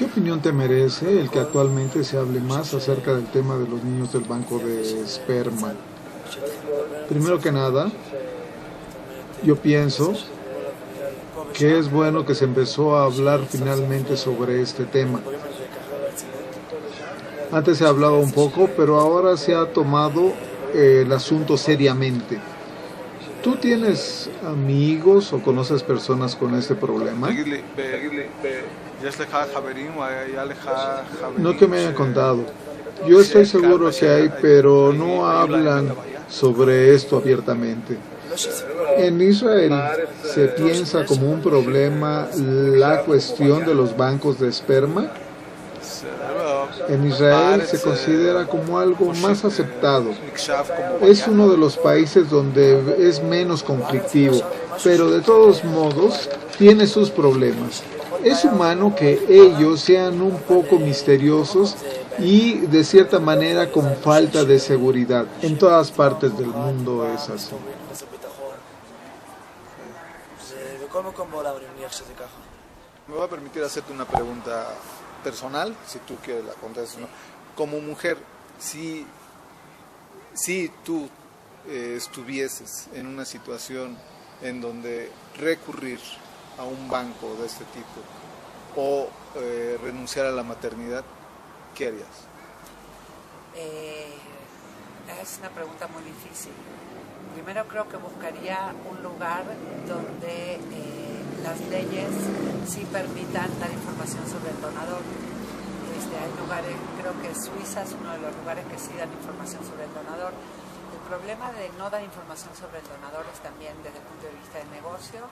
¿Qué opinión te merece el que actualmente se hable más acerca del tema de los niños del banco de esperma? Primero que nada, yo pienso que es bueno que se empezó a hablar finalmente sobre este tema. Antes se hablaba un poco, pero ahora se ha tomado el asunto seriamente. ¿Tú tienes amigos o conoces personas con este problema? No que me hayan contado. Yo estoy seguro que hay, pero no hablan sobre esto abiertamente. En Israel se piensa como un problema la cuestión de los bancos de esperma. En Israel se considera como algo más aceptado. Es uno de los países donde es menos conflictivo, pero de todos modos tiene sus problemas. Es humano que ellos sean un poco misteriosos y de cierta manera con falta de seguridad. En todas partes del mundo es así. Me va a permitir hacerte una pregunta personal, si tú quieres la contestas, ¿no? Como mujer, si tú estuvieses en una situación en donde recurrir a un banco de este tipo o renunciar a la maternidad, ¿qué harías? Es una pregunta muy difícil. Primero creo que buscaría un lugar donde las leyes sí permitan dar información sobre el donador. Hay lugares, creo que Suiza es uno de los lugares que sí dan información sobre el donador. El problema de no dar información sobre el donador es también desde el punto de vista del negocio,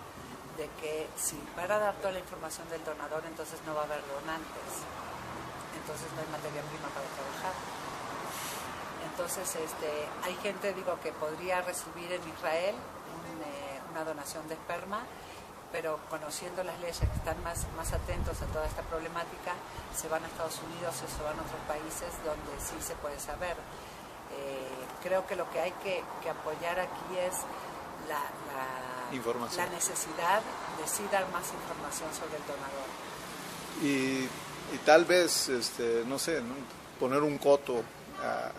de que si van a dar toda la información del donador, entonces no va a haber donantes, entonces no hay materia prima para trabajar. Entonces hay gente, que podría recibir en Israel una donación de esperma, pero conociendo las leyes que están más atentos a toda esta problemática, se van a Estados Unidos o se van a otros países donde sí se puede saber. Creo que lo que hay que apoyar aquí es la necesidad de sí dar más información sobre el donador. Y tal vez, no sé, ¿no? Poner un coto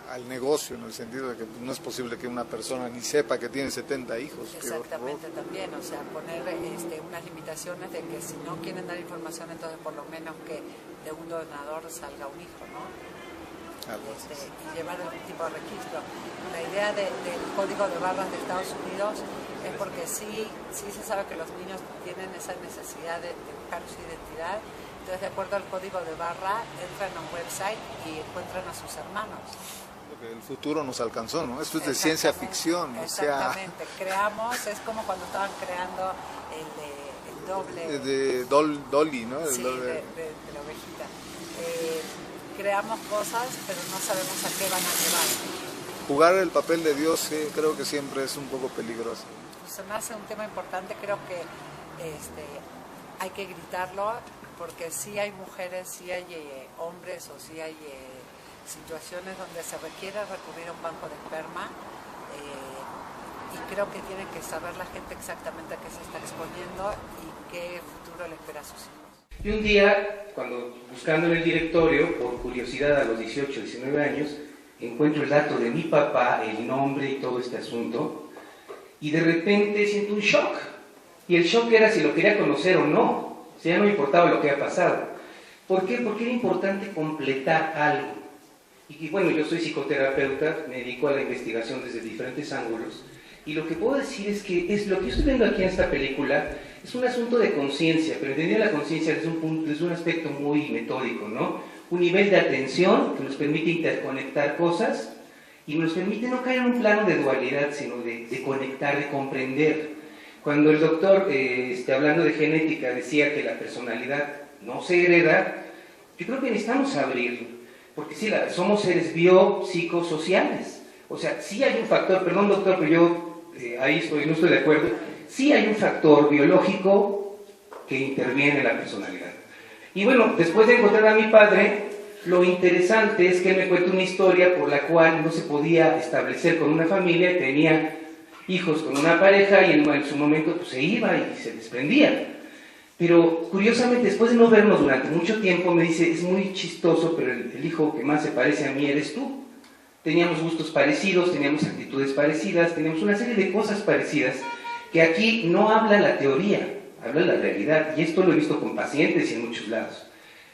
al negocio, en el sentido de que no es posible que una persona ni sepa que tiene 70 hijos. Exactamente, también, poner unas limitaciones de que si no quieren dar información, entonces por lo menos que de un donador salga un hijo, ¿no? Y llevar algún tipo de registro. La idea del código de barras de Estados Unidos es porque sí se sabe que los niños tienen esa necesidad de buscar su identidad. Entonces, de acuerdo al código de barra, entran a un website y encuentran a sus hermanos. Porque el futuro nos alcanzó, ¿no? Esto es de ciencia ficción. Exactamente. Es como cuando estaban creando el doble. De Dolly, ¿no? Sí, de la ovejita. Creamos cosas, pero no sabemos a qué van a llevar. Jugar el papel de Dios, sí, creo que siempre es un poco peligroso. Se me hace un tema importante, creo que hay que gritarlo, porque sí hay mujeres, sí hay hombres o sí hay situaciones donde se requiere recurrir a un banco de esperma y creo que tiene que saber la gente exactamente a qué se está exponiendo y qué futuro le espera a sus hijos. Y un día, cuando buscando en el directorio, por curiosidad a los 18, 19 años, encuentro el dato de mi papá, el nombre y todo este asunto, y de repente siento un shock. Y el shock era si lo quería conocer o no. O sea, ya no me importaba lo que había pasado. ¿Por qué? Porque era importante completar algo. Y bueno, yo soy psicoterapeuta, me dedico a la investigación desde diferentes ángulos. Y lo que puedo decir es que lo que yo estoy viendo aquí en esta película es un asunto de conciencia, pero entendía la conciencia desde un aspecto muy metódico, ¿no? Un nivel de atención que nos permite interconectar cosas y nos permite no caer en un plano de dualidad, sino de conectar, de comprender. Cuando el doctor, hablando de genética, decía que la personalidad no se hereda, yo creo que necesitamos abrirlo, porque sí, somos seres biopsicosociales. O sea, sí hay un factor, perdón doctor, pero yo ahí no estoy de acuerdo, sí hay un factor biológico que interviene en la personalidad. Y bueno, después de encontrar a mi padre, lo interesante es que él me cuenta una historia por la cual no se podía establecer con una familia, tenía hijos con una pareja y en su momento pues, se iba y se desprendía. Pero curiosamente, después de no vernos durante mucho tiempo, me dice, es muy chistoso, pero el hijo que más se parece a mí eres tú. Teníamos gustos parecidos, teníamos actitudes parecidas, teníamos una serie de cosas parecidas, que aquí no habla la teoría, habla la realidad, y esto lo he visto con pacientes y en muchos lados.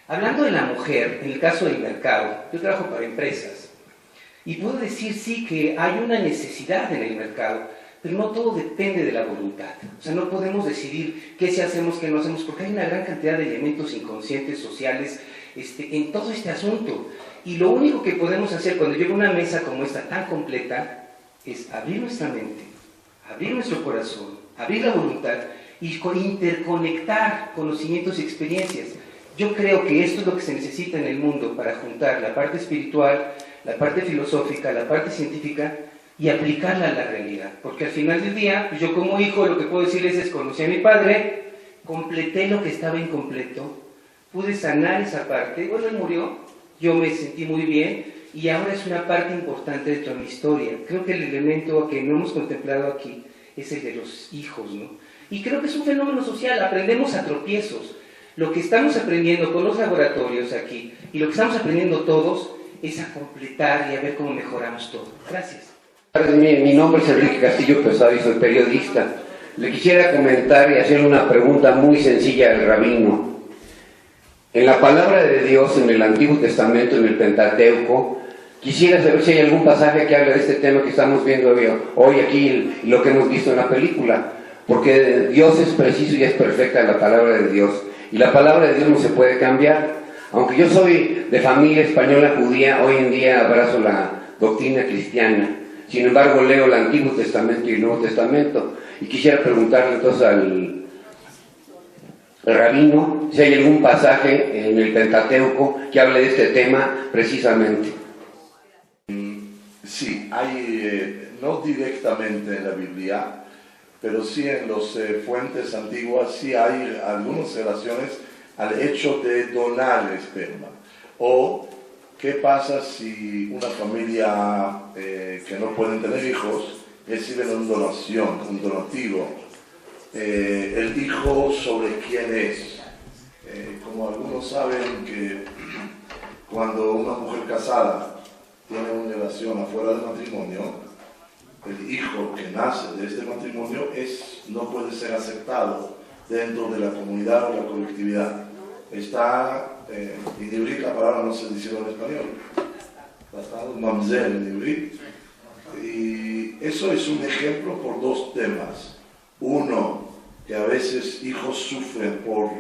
Hablando de la mujer, en el caso del mercado, yo trabajo para empresas, y puedo decir sí que hay una necesidad en el mercado, pero no todo depende de la voluntad. O sea, no podemos decidir qué sí hacemos, qué no hacemos, porque hay una gran cantidad de elementos inconscientes, sociales, en todo este asunto. Y lo único que podemos hacer cuando llega una mesa como esta tan completa es abrir nuestra mente, abrir nuestro corazón, abrir la voluntad y interconectar conocimientos y experiencias. Yo creo que esto es lo que se necesita en el mundo para juntar la parte espiritual, la parte filosófica, la parte científica y aplicarla a la realidad. Porque al final del día, yo como hijo lo que puedo decirles es, conocí a mi padre, completé lo que estaba incompleto, pude sanar esa parte, bueno, él murió, yo me sentí muy bien y ahora es una parte importante dentro de mi historia. Creo que el elemento que no hemos contemplado aquí es el de los hijos, ¿no? Y creo que es un fenómeno social, aprendemos a tropiezos. Lo que estamos aprendiendo con los laboratorios aquí y lo que estamos aprendiendo todos es a completar y a ver cómo mejoramos todo. Gracias. Mi nombre es Enrique Castillo Pesado y soy periodista. Le quisiera comentar y hacer una pregunta muy sencilla al rabino. En la palabra de Dios, en el Antiguo Testamento, en el Pentateuco, quisiera saber si hay algún pasaje que hable de este tema que estamos viendo hoy aquí y lo que hemos visto en la película. Porque Dios es preciso y es perfecta la palabra de Dios. Y la palabra de Dios no se puede cambiar. Aunque yo soy de familia española judía, hoy en día abrazo la doctrina cristiana. Sin embargo, leo el Antiguo Testamento y el Nuevo Testamento. Y quisiera preguntarle entonces al rabino si hay algún pasaje en el Pentateuco que hable de este tema precisamente. Sí, hay, no directamente en la Biblia, pero sí en las fuentes antiguas, sí hay algunas relaciones al hecho de donar esperma. O qué pasa si una familia que no pueden tener hijos reciben una donación, un donativo. El hijo sobre quién es. Como algunos saben que cuando una mujer casada tiene una relación afuera del matrimonio, el hijo que nace de este matrimonio no puede ser aceptado dentro de la comunidad o la colectividad. Está, en hibrid la palabra no se dice en español, está mamzer en hibrid. Y eso es un ejemplo por dos temas. Uno, que a veces hijos sufren por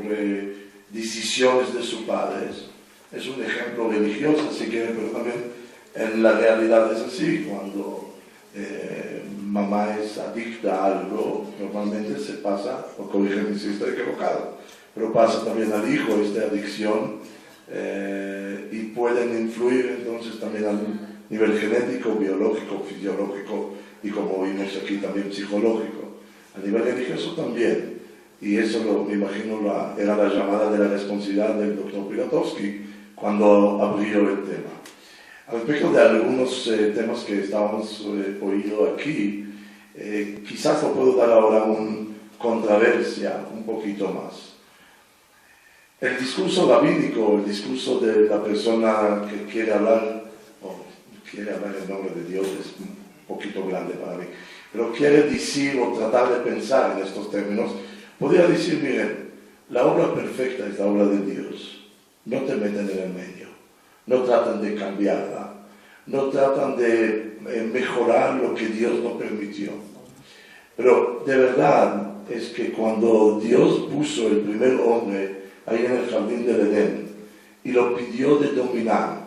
decisiones de sus padres. Es un ejemplo religioso, si quieren, pero también en la realidad es así. Cuando mamá es adicta a algo, normalmente se pasa, o corrígeme si estoy equivocado, pero pasa también al hijo esta adicción y pueden influir entonces también al nivel genético, biológico, fisiológico y como vimos aquí también psicológico. A nivel religioso también, y eso me imagino era la llamada de la responsabilidad del doctor Pilatowski cuando abrió el tema. Al respecto de algunos temas que estábamos oído aquí, quizás lo puedo dar ahora una controversia un poquito más. El discurso rabínico, el discurso de la persona que quiere hablar en nombre de Dios es un poquito grande para mí, pero quiere decir o tratar de pensar en estos términos, podría decir, miren, la obra perfecta es la obra de Dios, no te meten en el medio, no tratan de cambiarla, no tratan de mejorar lo que Dios no permitió. Pero de verdad es que cuando Dios puso el primer hombre ahí en el jardín del Edén y lo pidió de dominar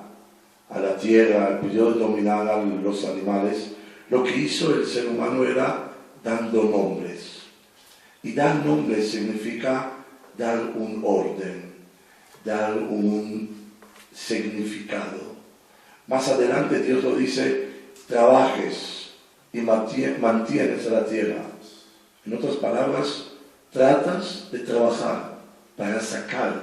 a la tierra, pidió de dominar a los animales, lo que hizo el ser humano era dando nombres. Y dar nombres significa dar un orden, dar un significado. Más adelante Dios lo dice, trabajes y mantienes a la tierra. En otras palabras, tratas de trabajar para sacar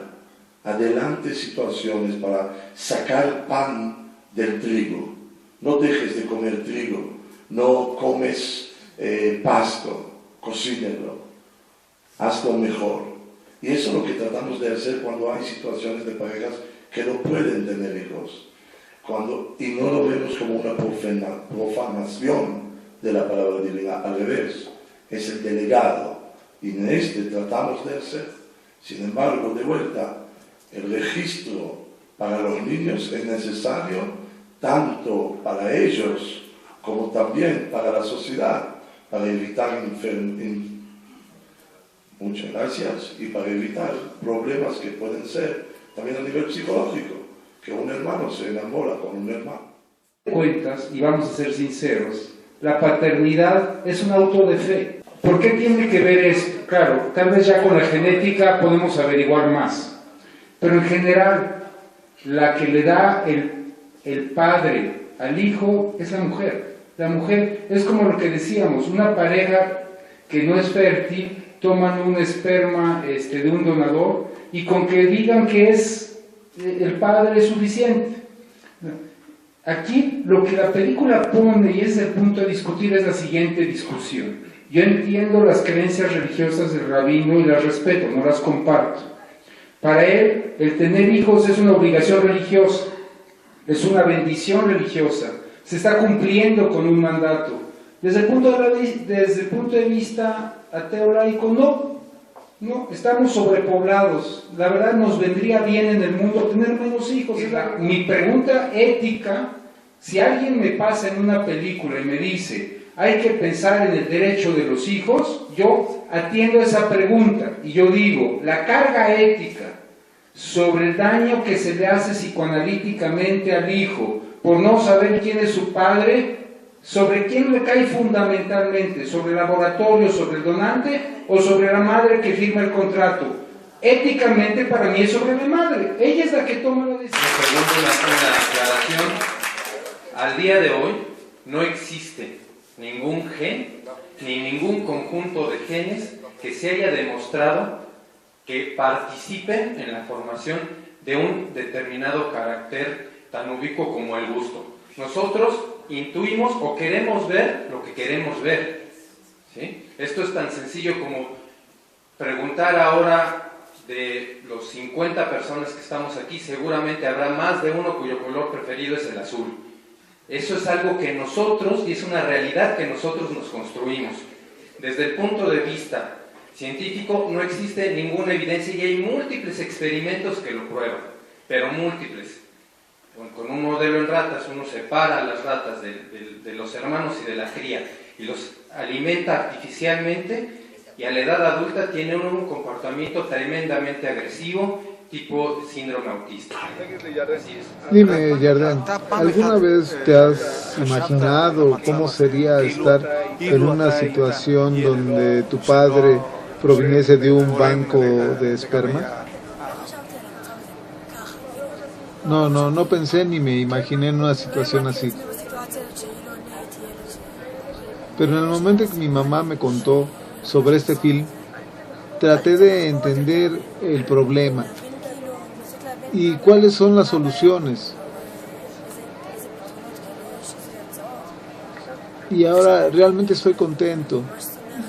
adelante situaciones, para sacar pan del trigo. No dejes de comer trigo, no comes pasto, cocínelo, hazlo mejor. Y eso es lo que tratamos de hacer cuando hay situaciones de parejas que no pueden tener hijos. Y no lo vemos como una profanación de la palabra divina, al revés, es el delegado. Y en tratamos de hacer. Sin embargo, de vuelta, el registro para los niños es necesario tanto para ellos como también para la sociedad, para evitar muchas gracias, y para evitar problemas que pueden ser también a nivel psicológico, que un hermano se enamora con un hermano. Cuentas, y vamos a ser sinceros, la paternidad es un auto de fe. ¿Por qué tiene que ver esto? Claro, tal vez ya con la genética podemos averiguar más, pero en general la que le da el padre al hijo es la mujer. La mujer es como lo que decíamos, una pareja que no es fértil, toman un esperma de un donador y con que digan que es el padre es suficiente. Aquí lo que la película pone, y es el punto de discutir, es la siguiente discusión. Yo entiendo las creencias religiosas del rabino y las respeto, no las comparto. Para él, el tener hijos es una obligación religiosa, es una bendición religiosa, se está cumpliendo con un mandato. Desde el punto de vista ateo laico, no, estamos sobrepoblados. La verdad nos vendría bien en el mundo tener menos hijos. Mi pregunta ética, si alguien me pasa en una película y me dice, hay que pensar en el derecho de los hijos, yo atiendo esa pregunta y yo digo, la carga ética sobre el daño que se le hace psicoanalíticamente al hijo por no saber quién es su padre, ¿sobre quién le cae fundamentalmente? ¿Sobre el laboratorio, sobre el donante o sobre la madre que firma el contrato? Éticamente para mí es sobre la madre, ella es la que toma la decisión. Me pregunto una aclaración. Al día de hoy no existe ningún gen ni ningún conjunto de genes que se haya demostrado que participen en la formación de un determinado carácter tan ubicuo como el gusto. Nosotros intuimos o queremos ver lo que queremos ver, ¿sí? Esto es tan sencillo como preguntar ahora de los 50 personas que estamos aquí, seguramente habrá más de uno cuyo color preferido es el azul. Eso es algo que nosotros, y es una realidad que nosotros nos construimos. Desde el punto de vista científico no existe ninguna evidencia y hay múltiples experimentos que lo prueban, pero múltiples. Con un modelo en ratas uno separa a las ratas de los hermanos y de la cría y los alimenta artificialmente y a la edad adulta tienen un comportamiento tremendamente agresivo tipo síndrome autista. Dime, Yarden, ¿alguna vez te has imaginado cómo sería estar en una situación donde tu padre proviniese de un banco de esperma? No pensé ni me imaginé en una situación así. Pero en el momento que mi mamá me contó sobre este film, traté de entender el problema y cuáles son las soluciones. Y ahora realmente estoy contento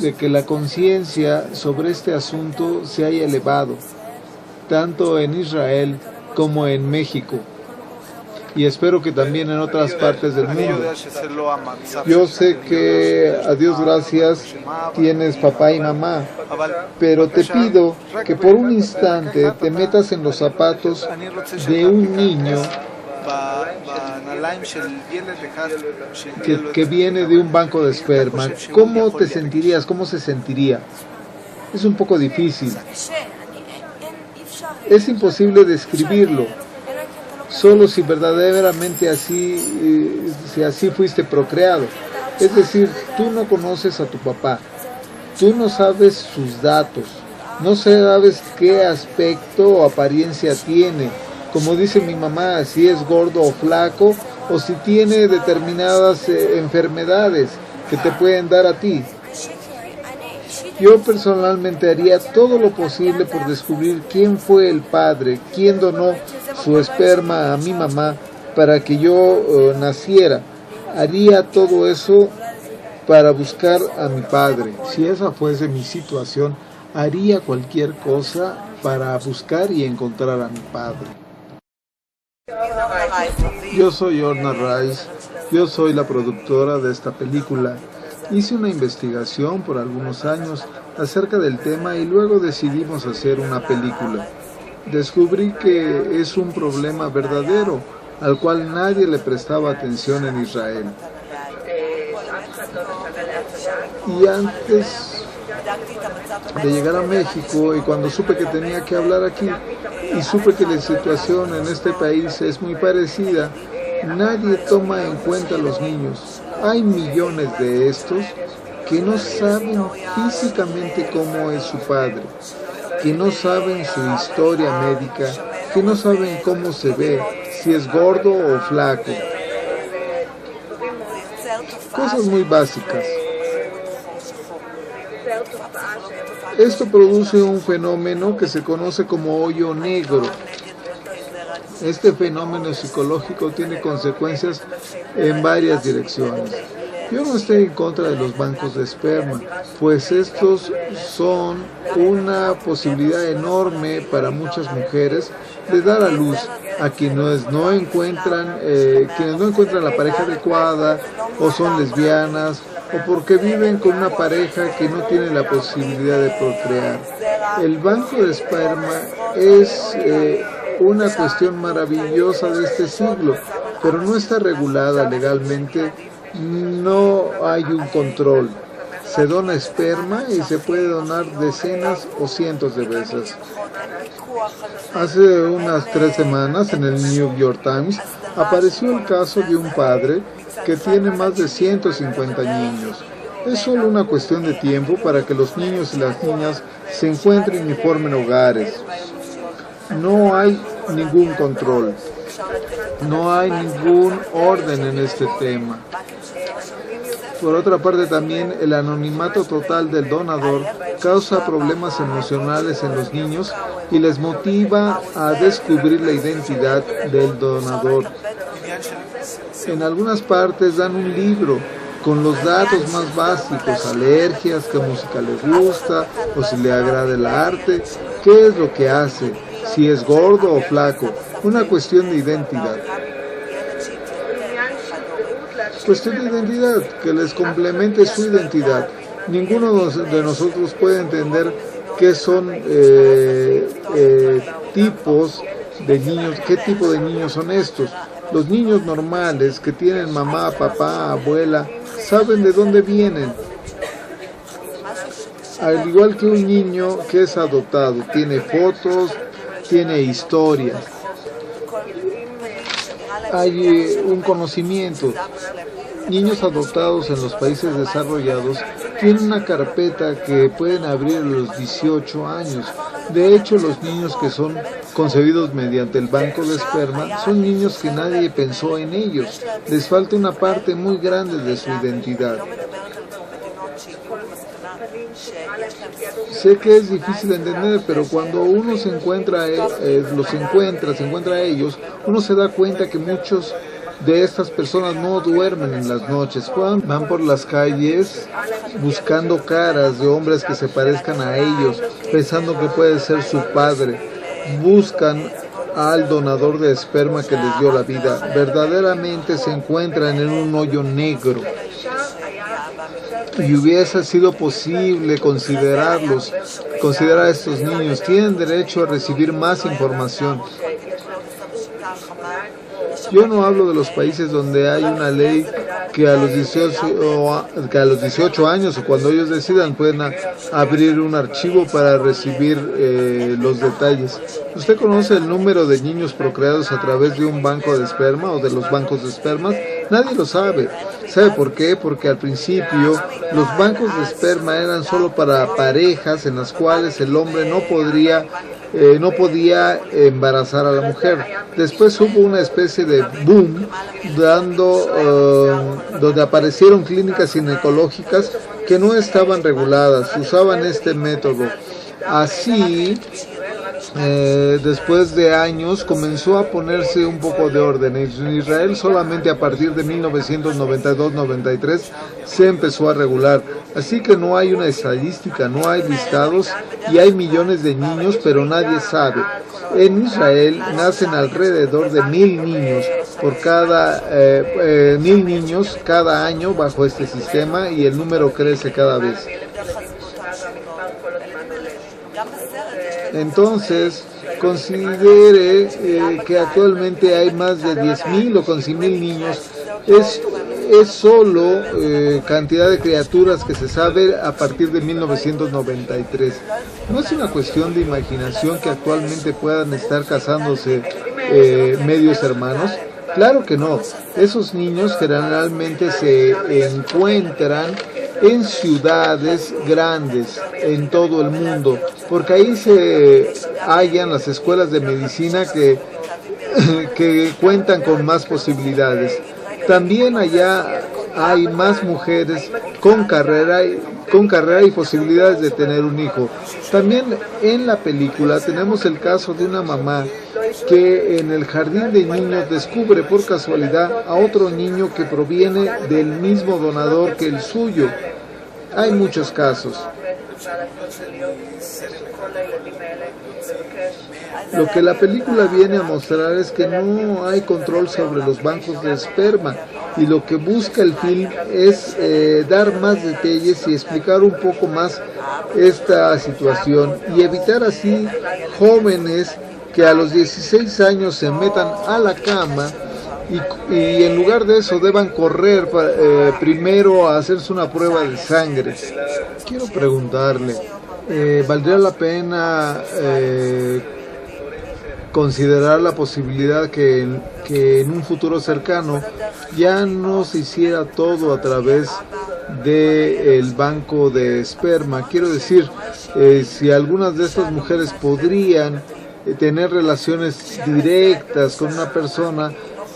de que la conciencia sobre este asunto se haya elevado, tanto en Israel como en México, y espero que también en otras partes del mundo. Yo sé que, a Dios gracias, tienes papá y mamá, pero te pido que por un instante te metas en los zapatos de un niño que viene de un banco de esperma. ¿Cómo te sentirías? ¿Cómo se sentiría? Es un poco difícil. Es imposible describirlo, solo si verdaderamente si así fuiste procreado. Es decir, tú no conoces a tu papá, tú no sabes sus datos, no sabes qué aspecto o apariencia tiene, como dice mi mamá, si es gordo o flaco, o si tiene determinadas enfermedades que te pueden dar a ti. Yo personalmente haría todo lo posible por descubrir quién fue el padre, quién donó su esperma a mi mamá para que yo naciera. Haría todo eso para buscar a mi padre. Si esa fuese mi situación, haría cualquier cosa para buscar y encontrar a mi padre. Yo soy Orna Rice, yo soy la productora de esta película. Hice una investigación por algunos años acerca del tema y luego decidimos hacer una película. Descubrí que es un problema verdadero, al cual nadie le prestaba atención en Israel. Y antes de llegar a México, y cuando supe que tenía que hablar aquí, y supe que la situación en este país es muy parecida, nadie toma en cuenta a los niños. Hay millones de estos que no saben físicamente cómo es su padre, que no saben su historia médica, que no saben cómo se ve, si es gordo o flaco. Cosas muy básicas. Esto produce un fenómeno que se conoce como hoyo negro. Este fenómeno psicológico tiene consecuencias en varias direcciones. Yo no estoy en contra de los bancos de esperma, pues estos son una posibilidad enorme para muchas mujeres de dar a luz a quienes no encuentran la pareja adecuada, o son lesbianas, o porque viven con una pareja que no tiene la posibilidad de procrear. El banco de esperma es una cuestión maravillosa de este siglo, pero no está regulada legalmente, no hay un control. Se dona esperma y se puede donar decenas o cientos de veces. Hace unas 3 semanas en el New York Times apareció el caso de un padre que tiene más de 150 niños. Es solo una cuestión de tiempo para que los niños y las niñas se encuentren y formen hogares. No hay ningún control, no hay ningún orden en este tema. Por otra parte, también el anonimato total del donador causa problemas emocionales en los niños y les motiva a descubrir la identidad del donador. En algunas partes dan un libro con los datos más básicos, alergias, qué música le gusta, o si le agrada el arte, qué es lo que hace, si es gordo o flaco, una cuestión de identidad. Cuestión de identidad, que les complemente su identidad. Ninguno de nosotros puede entender qué son tipos de niños, qué tipo de niños son estos. Los niños normales que tienen mamá, papá, abuela, saben de dónde vienen. Al igual que un niño que es adoptado, tiene fotos, tiene historias. Hay un conocimiento. Niños adoptados en los países desarrollados tienen una carpeta que pueden abrir a los 18 años. De hecho, los niños que son concebidos mediante el banco de esperma son niños que nadie pensó en ellos. Les falta una parte muy grande de su identidad. Sé que es difícil de entender, pero cuando uno se encuentra a ellos, uno se da cuenta que muchos de estas personas no duermen en las noches. Van por las calles buscando caras de hombres que se parezcan a ellos, pensando que puede ser su padre. Buscan al donador de esperma que les dio la vida. Verdaderamente se encuentran en un hoyo negro. Y hubiese sido posible considerar a estos niños. Tienen derecho a recibir más información. Yo no hablo de los países donde hay una ley que a los 18 años o cuando ellos decidan pueden abrir un archivo para recibir los detalles. ¿Usted conoce el número de niños procreados a través de un banco de esperma o de los bancos de espermas? Nadie lo sabe. ¿Sabe por qué? Porque al principio los bancos de esperma eran solo para parejas en las cuales el hombre no podía embarazar a la mujer. Después hubo una especie de boom donde aparecieron clínicas ginecológicas que no estaban reguladas, usaban este método. Así después de años comenzó a ponerse un poco de orden. En Israel solamente a partir de 1992-93 se empezó a regular, así que no hay una estadística, no hay listados y hay millones de niños, pero nadie sabe. En Israel nacen alrededor de 1000 niños por cada 1000 niños cada año bajo este sistema, y el número crece cada vez. Entonces, considere que actualmente hay más de 10.000 o 11.000 niños. Es solo cantidad de criaturas que se sabe a partir de 1993. No es una cuestión de imaginación que actualmente puedan estar casándose medios hermanos. Claro que no. Esos niños generalmente se encuentran en ciudades grandes en todo el mundo, porque ahí se hallan las escuelas de medicina que cuentan con más posibilidades. También allá hay más mujeres con carrera y posibilidades de tener un hijo. También en la película tenemos el caso de una mamá que en el jardín de niños descubre por casualidad a otro niño que proviene del mismo donador que el suyo. Hay muchos casos. Lo que la película viene a mostrar es que no hay control sobre los bancos de esperma, y lo que busca el film es dar más detalles y explicar un poco más esta situación, y evitar así jóvenes que a los 16 años se metan a la cama y en lugar de eso deban correr primero a hacerse una prueba de sangre. Quiero preguntarle, ¿valdría la pena considerar la posibilidad que en un futuro cercano ya no se hiciera todo a través del banco de esperma? Quiero decir, si algunas de estas mujeres podrían tener relaciones directas con una persona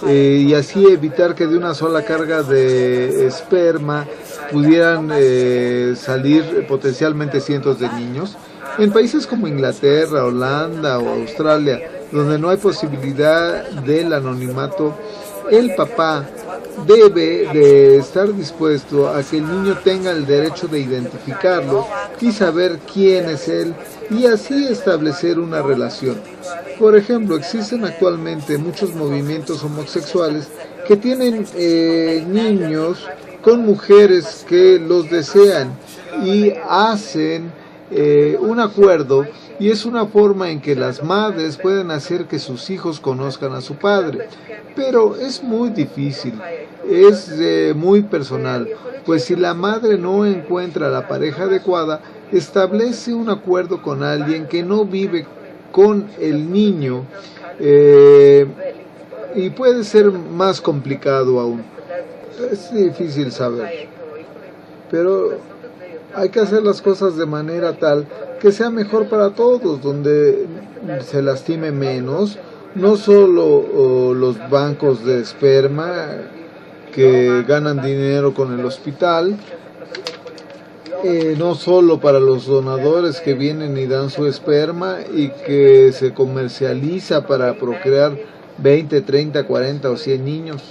y así evitar que de una sola carga de esperma pudieran salir potencialmente cientos de niños. En países como Inglaterra, Holanda o Australia, donde no hay posibilidad del anonimato, el papá debe de estar dispuesto a que el niño tenga el derecho de identificarlo y saber quién es él, y así establecer una relación. Por ejemplo, existen actualmente muchos movimientos homosexuales que tienen niños con mujeres que los desean y hacen un acuerdo, y es una forma en que las madres pueden hacer que sus hijos conozcan a su padre. Pero es muy difícil, es muy personal, pues si la madre no encuentra a la pareja adecuada, establece un acuerdo con alguien que no vive con el niño, y puede ser más complicado aún. Es difícil saber, pero hay que hacer las cosas de manera tal que sea mejor para todos, donde se lastime menos, no solo los bancos de esperma que ganan dinero con el hospital, no solo para los donadores que vienen y dan su esperma y que se comercializa para procrear 20, 30, 40 o 100 niños.